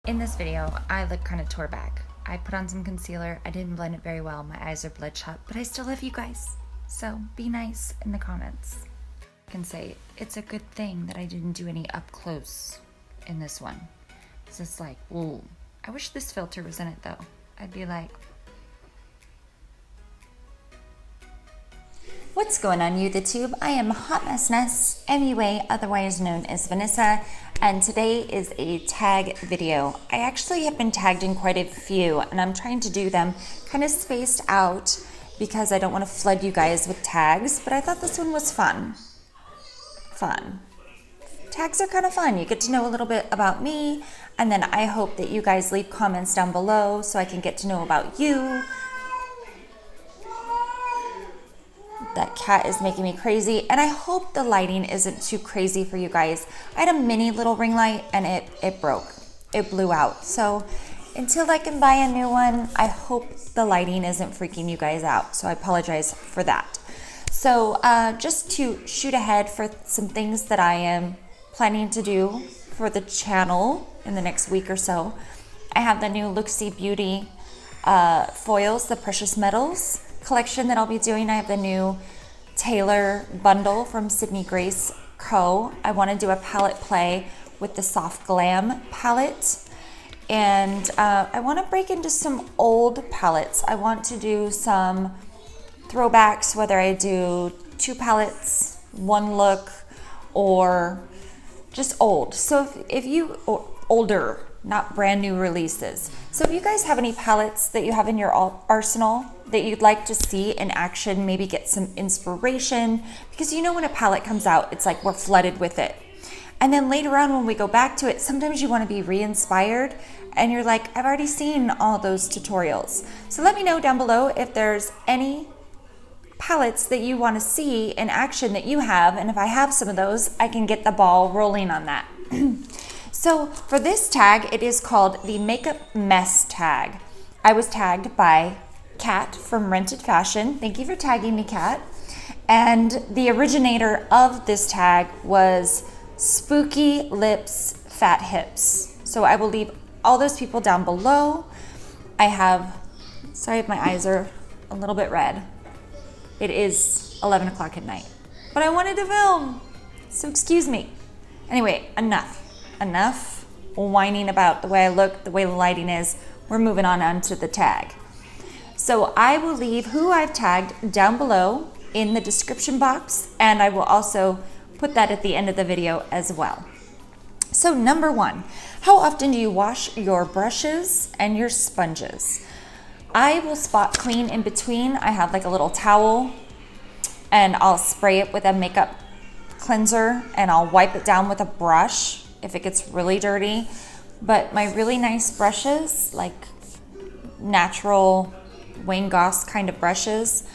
In this video, I look kind of tore back. I put on some concealer. I didn't blend it very well. My eyes are bloodshot, but I still love you guys. So be nice in the comments. I can say it's a good thing that I didn't do any up close in this one. It's just like, ooh. I wish this filter was in it though. I'd be like, what's going on YouTube? I am HotmessNess MUA, otherwise known as Vanessa, and today is a tag video. I actually have been tagged in quite a few, and I'm trying to do them kind of spaced out because I don't want to flood you guys with tags, but I thought this one was fun. Tags are kind of fun. You get to know a little bit about me, and then I hope that you guys leave comments down below so I can get to know about you. That cat is making me crazy, and I hope the lighting isn't too crazy for you guys. I had a mini little ring light and it broke. It blew out. So until I can buy a new one, I hope the lighting isn't freaking you guys out. So I apologize for that. So just to shoot ahead for some things that I am planning to do for the channel in the next week or so, I have the new Luxie Beauty foils, the precious metals collection that I'll be doing. I have the new Taylor bundle from Sydney Grace Co. I want to do a palette play with the Soft Glam palette, and I want to break into some old palettes. I want to do some throwbacks, whether I do 2 palettes, 1 look, or just old. So if you, or older, not brand new releases. So if you guys have any palettes that you have in your arsenal that you'd like to see in action, maybe get some inspiration, because you know when a palette comes out, it's like we're flooded with it. And then later on when we go back to it, sometimes you want to be re-inspired and you're like, I've already seen all those tutorials. So let me know down below if there's any palettes that you want to see in action that you have, and if I have some of those, I can get the ball rolling on that. So for this tag, it is called the Makeup Mess tag. I was tagged by Kat from Rented Fashion. Thank you for tagging me, Kat. And the originator of this tag was Spooky Lips Fat Hips. So I will leave all those people down below. I have, sorry if my eyes are a little bit red. It is 11 o'clock at night, but I wanted to film, so excuse me. Anyway, enough whining about the way I look, the way the lighting is. We're moving on to the tag. So I will leave who I've tagged down below in the description box, and I will also put that at the end of the video as well. So number 1, how often do you wash your brushes and your sponges? I will spot clean in between. I have like a little towel, and I'll spray it with a makeup cleanser, and I'll wipe it down with a brush if it gets really dirty. But my really nice brushes, like natural Wayne Goss kind of brushes,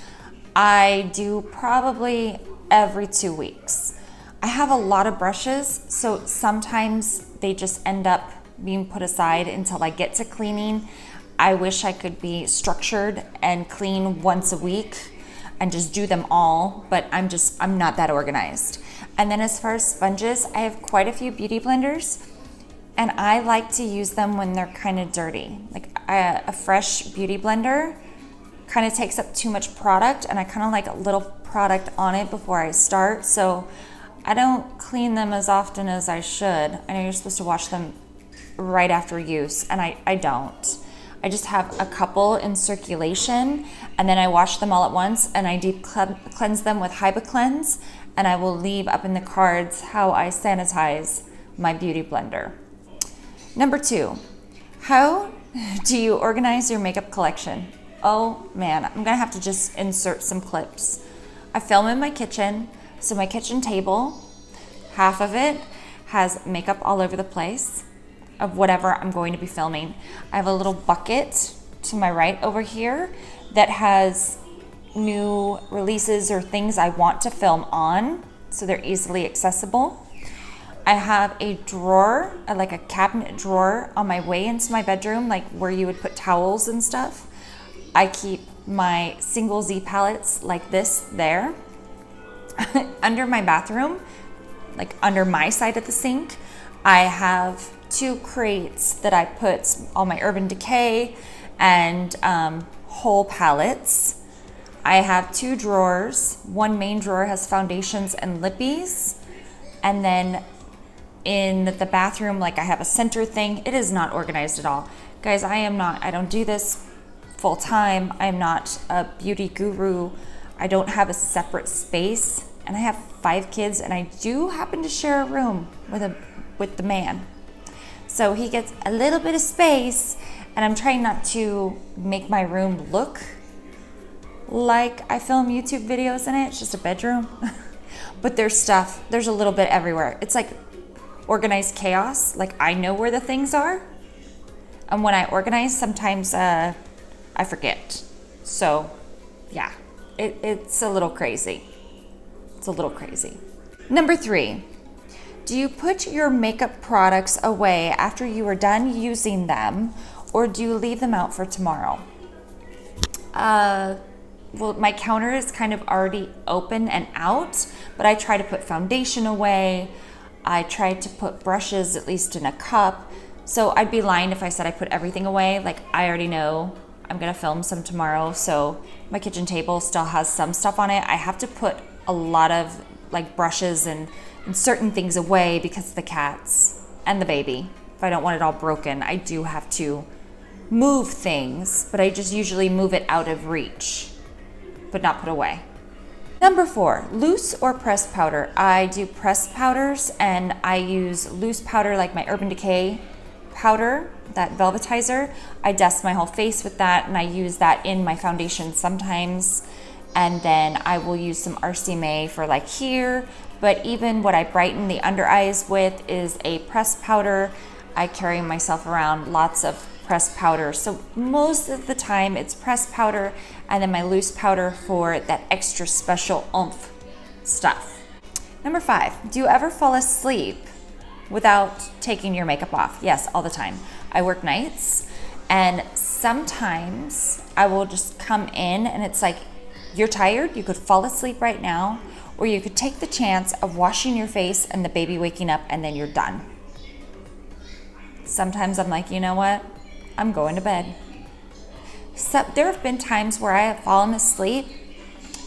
I do probably every 2 weeks. I have a lot of brushes, so sometimes they just end up being put aside until I get to cleaning. I wish I could be structured and clean once a week and just do them all, but I'm not that organized. And then as far as sponges, I have quite a few beauty blenders, and I like to use them when they're kind of dirty. Like a fresh beauty blender kind of takes up too much product, and I kind of like a little product on it before I start, so I don't clean them as often as I should. I know you're supposed to wash them right after use, and I don't. I just have a couple in circulation, and then I wash them all at once, and I deep cleanse them with HybaCleanse, and I will leave up in the cards how I sanitize my beauty blender. Number 2, how do you organize your makeup collection? Oh man, I'm gonna have to just insert some clips. I film in my kitchen, so my kitchen table, half of it has makeup all over the place of whatever I'm going to be filming. I have a little bucket to my right over here that has new releases or things I want to film on, so they're easily accessible. I have a drawer, like a cabinet drawer on my way into my bedroom, like where you would put towels and stuff. I keep my single Z palettes like this there. Under my bathroom, like under my side of the sink, I have 2 crates that I put all my Urban Decay and whole palettes. I have 2 drawers. One main drawer has foundations and lippies. And then in the bathroom, like I have a center thing. It is not organized at all. Guys, I don't do this full time. I'm not a beauty guru. I don't have a separate space. And I have 5 kids, and I do happen to share a room with the man. So he gets a little bit of space, and I'm trying not to make my room look like I film YouTube videos in it. It's just a bedroom. But there's a little bit everywhere. It's like organized chaos. Like I know where the things are. And when I organize, sometimes I forget. So yeah, it's a little crazy. It's a little crazy. Number 3, do you put your makeup products away after you are done using them, or do you leave them out for tomorrow? Well, my counter is kind of already open and out, but I try to put foundation away. I try to put brushes at least in a cup. So I'd be lying if I said I put everything away. Like I already know I'm gonna film some tomorrow, so my kitchen table still has some stuff on it. I have to put a lot of like brushes and certain things away because of the cats and the baby. If I don't want it all broken, I do have to move things, but I just usually move it out of reach, but not put away. Number 4, loose or pressed powder. I do pressed powders, and I use loose powder like my Urban Decay powder, that velvetizer. I dust my whole face with that, and I use that in my foundation sometimes. And then I will use some RCMA for like here, but even what I brighten the under eyes with is a pressed powder. I carry myself around lots of pressed powder. So most of the time it's pressed powder, and then my loose powder for that extra special oomph stuff. Number 5, do you ever fall asleep without taking your makeup off? Yes, all the time. I work nights, and sometimes I will just come in and it's like, you're tired, you could fall asleep right now, or you could take the chance of washing your face and the baby waking up, and then you're done. Sometimes I'm like, you know what? I'm going to bed. So there have been times where I have fallen asleep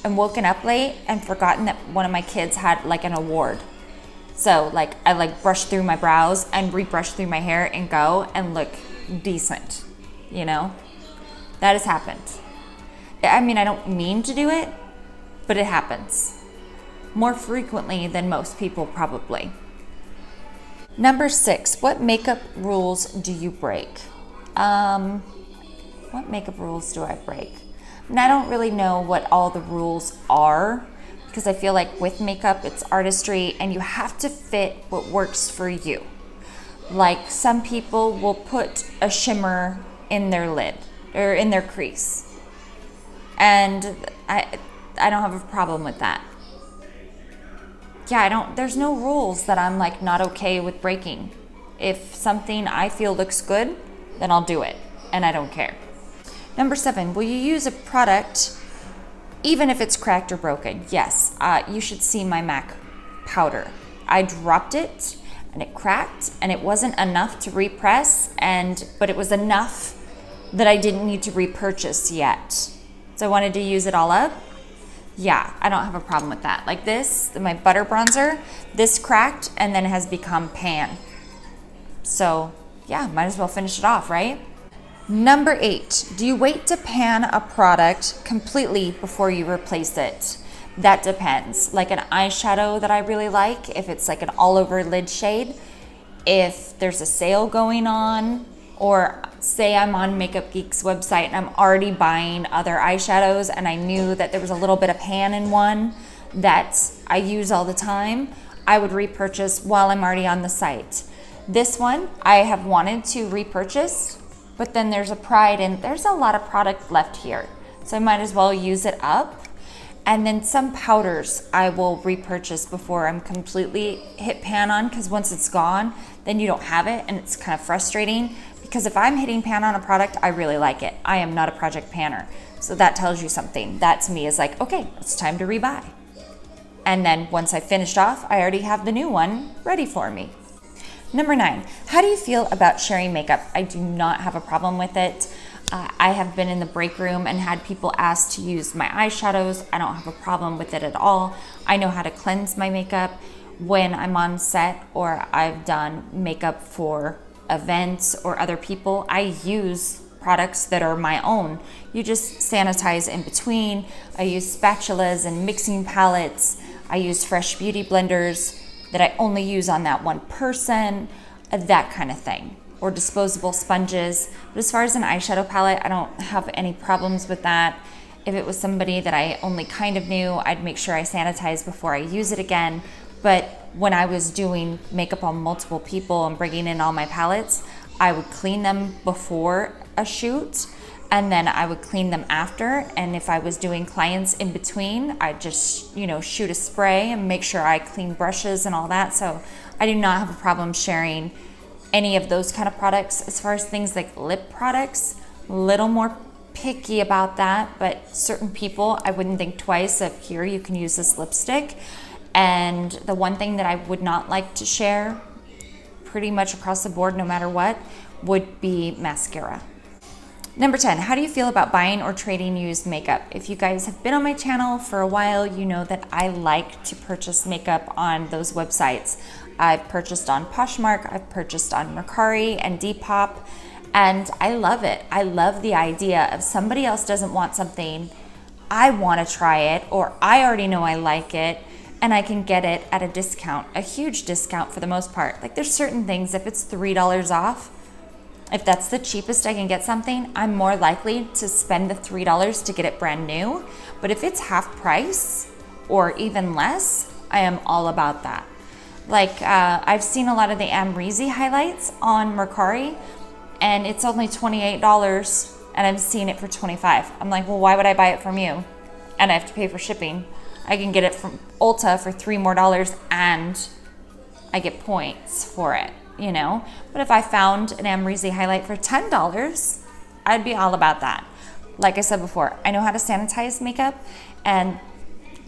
and woken up late and forgotten that one of my kids had like an award. So like I like brush through my brows and rebrush through my hair and go and look decent, you know? That has happened. I mean, I don't mean to do it, but it happens. More frequently than most people probably. Number 6, what makeup rules do you break? What makeup rules do I break? And I don't really know what all the rules are, because I feel like with makeup, it's artistry and you have to fit what works for you. Like some people will put a shimmer in their lid or in their crease. And I don't have a problem with that. Yeah, there's no rules that I'm like not okay with breaking. If something I feel looks good, then I'll do it, and I don't care. Number 7, will you use a product even if it's cracked or broken? Yes, you should see my MAC powder. I dropped it and it cracked, and it wasn't enough to repress, but it was enough that I didn't need to repurchase yet. So I wanted to use it all up. Yeah, I don't have a problem with that. Like this, my butter bronzer, this cracked and then has become pan. So yeah, might as well finish it off, right? Number 8, do you wait to pan a product completely before you replace it? That depends. Like an eyeshadow that I really like, if it's like an all over lid shade, if there's a sale going on, or say I'm on Makeup Geek's website and I'm already buying other eyeshadows and I knew that there was a little bit of pan in one that I use all the time, I would repurchase while I'm already on the site. This one I have wanted to repurchase, but then there's a pride and there's a lot of product left here, so I might as well use it up. And then some powders I will repurchase before I'm completely hit pan on, because once it's gone, then you don't have it and it's kind of frustrating. Because if I'm hitting pan on a product, I really like it. I am not a project panner. So that tells you something. That to me is like, okay, it's time to rebuy. And then once I finished off, I already have the new one ready for me. Number 9, how do you feel about sharing makeup? I do not have a problem with it. I have been in the break room and had people ask to use my eyeshadows. I don't have a problem with it at all. I know how to cleanse my makeup when I'm on set or I've done makeup for events or other people. I use products that are my own. You just sanitize in between. I use spatulas and mixing palettes. I use fresh beauty blenders that I only use on that one person, that kind of thing, or disposable sponges. But as far as an eyeshadow palette, I don't have any problems with that. If it was somebody that I only kind of knew, I'd make sure I sanitize before I use it again. But when I was doing makeup on multiple people and bringing in all my palettes, I would clean them before a shoot and then I would clean them after. And if I was doing clients in between, I'd just, shoot a spray and make sure I clean brushes and all that. So I do not have a problem sharing any of those kind of products. As far as things like lip products, a little more picky about that, but certain people I wouldn't think twice of, here, you can use this lipstick. And the one thing that I would not like to share pretty much across the board, no matter what, would be mascara. Number 10, how do you feel about buying or trading used makeup? If you guys have been on my channel for a while, you know that I like to purchase makeup on those websites. I've purchased on Poshmark, I've purchased on Mercari and Depop, and I love it. I love the idea of somebody else doesn't want something, I want to try it, or I already know I like it, and I can get it at a discount, a huge discount for the most part. Like, there's certain things, if it's $3 off, if that's the cheapest I can get something, I'm more likely to spend the $3 to get it brand new. But if it's half price or even less, I am all about that. Like, I've seen a lot of the Amrezy highlights on Mercari, and it's only $28, and I'm seeing it for $25. I'm like, well, why would I buy it from you? And I have to pay for shipping. I can get it from Ulta for $3 more, and I get points for it, But if I found an Amrezy highlight for $10, I'd be all about that. Like I said before, I know how to sanitize makeup, and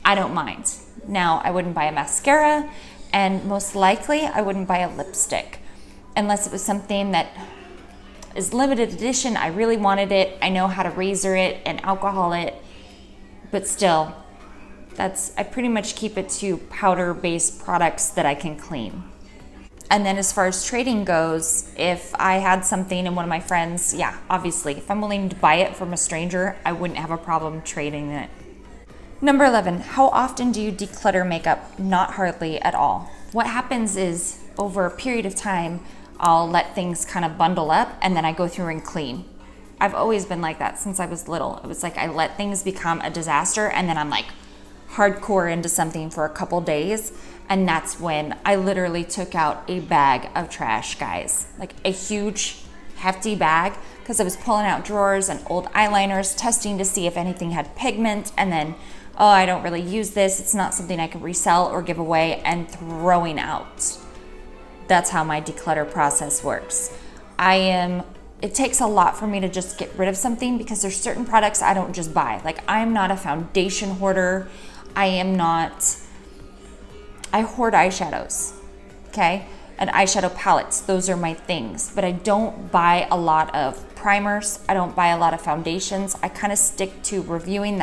I don't mind. Now, I wouldn't buy a mascara, and most likely I wouldn't buy a lipstick unless it was something that is limited edition. I really wanted it. I know how to razor it and alcohol it, but still, I pretty much keep it to powder-based products that I can clean. And then as far as trading goes, if I had something and one of my friends, yeah, obviously, if I'm willing to buy it from a stranger, I wouldn't have a problem trading it. Number 11, how often do you declutter makeup? Not hardly at all. What happens is, over a period of time, I'll let things kind of bundle up and then I go through and clean. I've always been like that since I was little. It was like I let things become a disaster and then I'm like hardcore into something for a couple days. And that's when I literally took out a bag of trash, guys. Like a huge, hefty bag, because I was pulling out drawers and old eyeliners, testing to see if anything had pigment, and then, oh, I don't really use this. It's not something I can resell or give away, and throwing out. That's how my declutter process works. It takes a lot for me to just get rid of something because there's certain products I don't just buy. Like, I'm not a foundation hoarder. I hoard eyeshadows, okay? And eyeshadow palettes, those are my things. But I don't buy a lot of primers. I don't buy a lot of foundations. I kind of stick to reviewing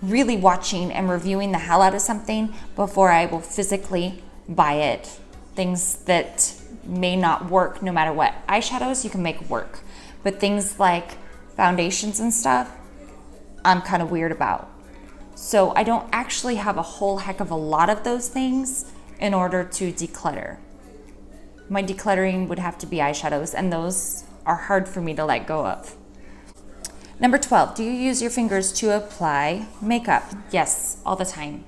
really watching and reviewing the hell out of something before I will physically buy it. Things that may not work no matter what. Eyeshadows you can make work. But things like foundations and stuff, I'm kind of weird about. So I don't actually have a whole heck of a lot of those things in order to declutter. My decluttering would have to be eyeshadows, and those are hard for me to let go of. Number 12, do you use your fingers to apply makeup? Yes, all the time.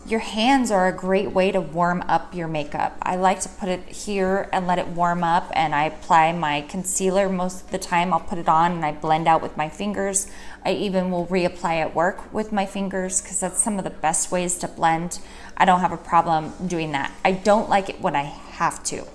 Your hands are a great way to warm up your makeup. I like to put it here and let it warm up, and I apply my concealer most of the time. I'll put it on and I blend out with my fingers. I even will reapply at work with my fingers because that's some of the best ways to blend. I don't have a problem doing that. I don't like it when I have to.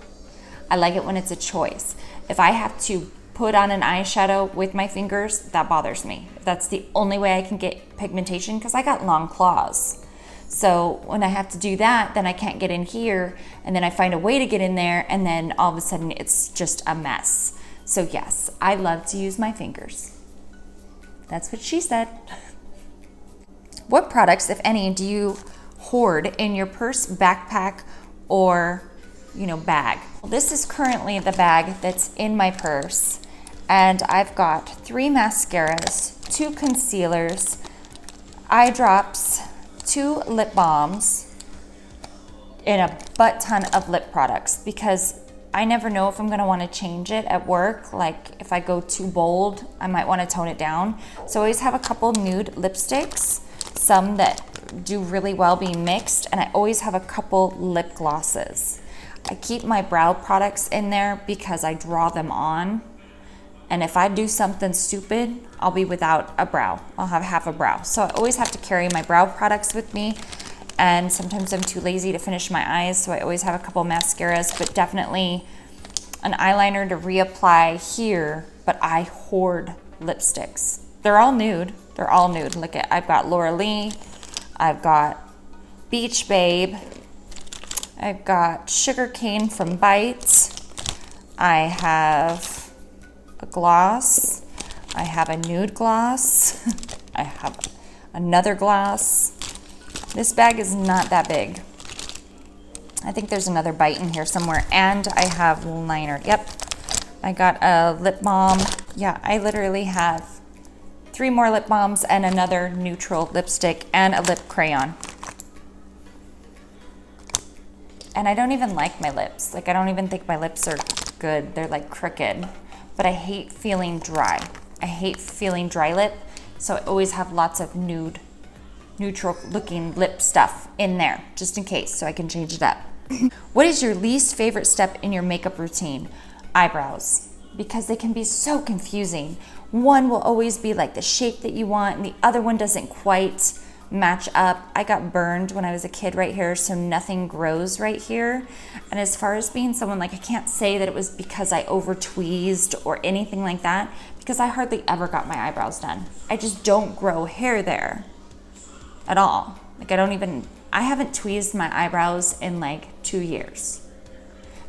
I like it when it's a choice. If I have to put on an eyeshadow with my fingers, that bothers me. That's the only way I can get pigmentation because I got long claws. So when I have to do that, then I can't get in here, and then I find a way to get in there, and then all of a sudden it's just a mess. So yes, I love to use my fingers. That's what she said. What products, if any, do you hoard in your purse, backpack, or bag? Well, this is currently the bag that's in my purse, and I've got 3 mascaras, 2 concealers, eye drops, 2 lip balms, and a butt ton of lip products, because I never know if I'm gonna wanna change it at work. Like if I go too bold, I might wanna tone it down. So I always have a couple nude lipsticks, some that do really well being mixed, and I always have a couple lip glosses. I keep my brow products in there because I draw them on. And if I do something stupid, I'll be without a brow. I'll have half a brow. So I always have to carry my brow products with me. And sometimes I'm too lazy to finish my eyes, so I always have a couple mascaras, but definitely an eyeliner to reapply here. But I hoard lipsticks. They're all nude. They're all nude. Look at, I've got Laura Lee. I've got Beach Babe. I've got Sugarcane from Bites. I have a gloss. I have a nude gloss. I have another gloss. This bag is not that big. I think there's another bite in here somewhere. And I have liner. Yep. I got a lip balm. Yeah, I literally have 3 more lip balms and another neutral lipstick and a lip crayon. And I don't even like my lips. Like, I don't even think my lips are good. They're like crooked. But I hate feeling dry. I hate feeling dry lip. So I always have lots of nude, neutral looking lip stuff in there, just in case, so I can change it up. What is your least favorite step in your makeup routine? Eyebrows, because they can be so confusing. One will always be like the shape that you want, and the other one doesn't quite match up. I got burned when I was a kid right here, so nothing grows right here. And as far as being someone, like, I can't say that it was because I over tweezed or anything like that, because I hardly ever got my eyebrows done. I just don't grow hair there at all. Like, I haven't tweezed my eyebrows in like 2 years.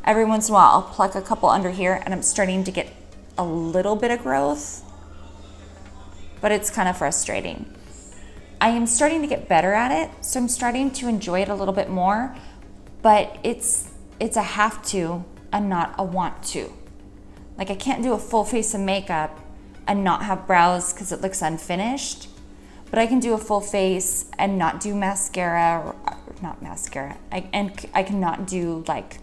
Every once in a while I'll pluck a couple under here, and I'm starting to get a little bit of growth, but it's kind of frustrating. I am starting to get better at it, so I'm starting to enjoy it a little bit more, but it's a have to and not a want to. Like, I can't do a full face of makeup and not have brows because it looks unfinished, but I can do a full face and not do mascara, or not mascara, and I cannot do like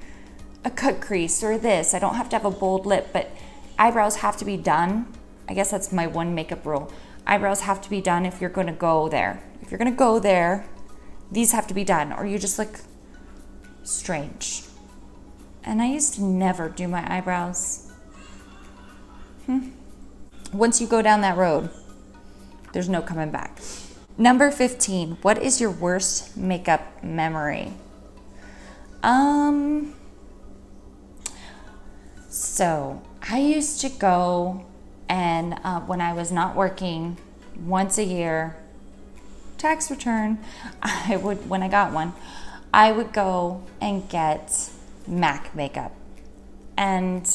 a cut crease or this. I don't have to have a bold lip, but eyebrows have to be done. I guess that's my one makeup rule. Eyebrows have to be done if you're gonna go there. If you're gonna go there, these have to be done, or you just look strange. And I used to never do my eyebrows. Once you go down that road, there's no coming back. Number 15, what is your worst makeup memory? So I used to go and when I was not working, once a year, tax return, when I got one, I would go and get MAC makeup. And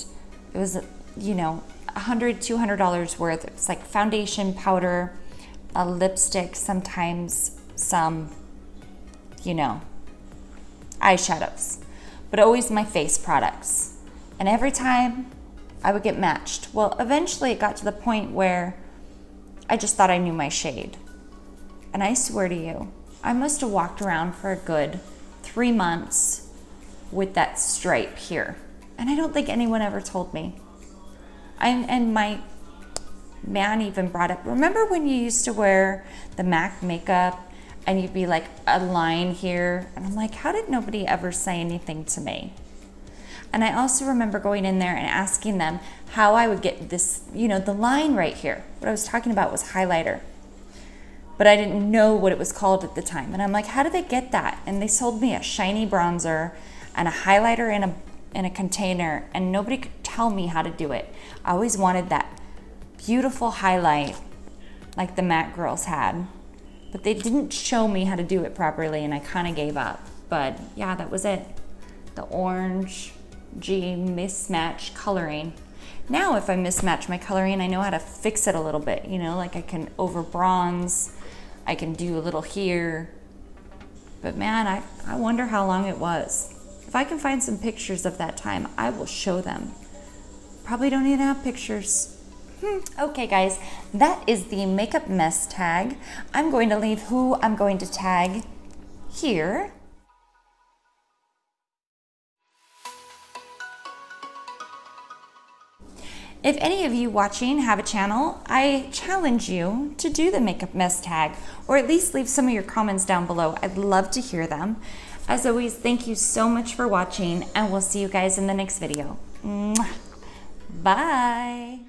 it was, $100, $200 worth. It's like foundation, powder, a lipstick, sometimes some, eyeshadows, but always my face products. And every time I would get matched. Well, eventually it got to the point where I just thought I knew my shade. And I swear to you, I must have walked around for a good 3 months with that stripe here. And I don't think anyone ever told me. And my man even brought up, remember when you used to wear the MAC makeup and you'd be like a line here? And I'm like, how did nobody ever say anything to me? And I also remember going in there and asking them how I would get this, the line right here. What I was talking about was highlighter, but I didn't know what it was called at the time. And I'm like, how did they get that? And they sold me a shiny bronzer and a highlighter in a container, and nobody could tell me how to do it. I always wanted that beautiful highlight like the MAC girls had. but they didn't show me how to do it properly and I kind of gave up. But yeah, that was it. The orange G mismatch coloring. Now if I mismatch my coloring, I know how to fix it a little bit, you know, like I can over bronze, I can do a little here. But man, I wonder how long it was. If I can find some pictures of that time, I will show them. Probably don't even have pictures. Okay guys, that is the makeup mess tag. I'm going to leave who I'm going to tag here. If any of you watching have a channel, I challenge you to do the makeup mess tag, or at least leave some of your comments down below. I'd love to hear them. As always, thank you so much for watching, and we'll see you guys in the next video. Mwah. Bye.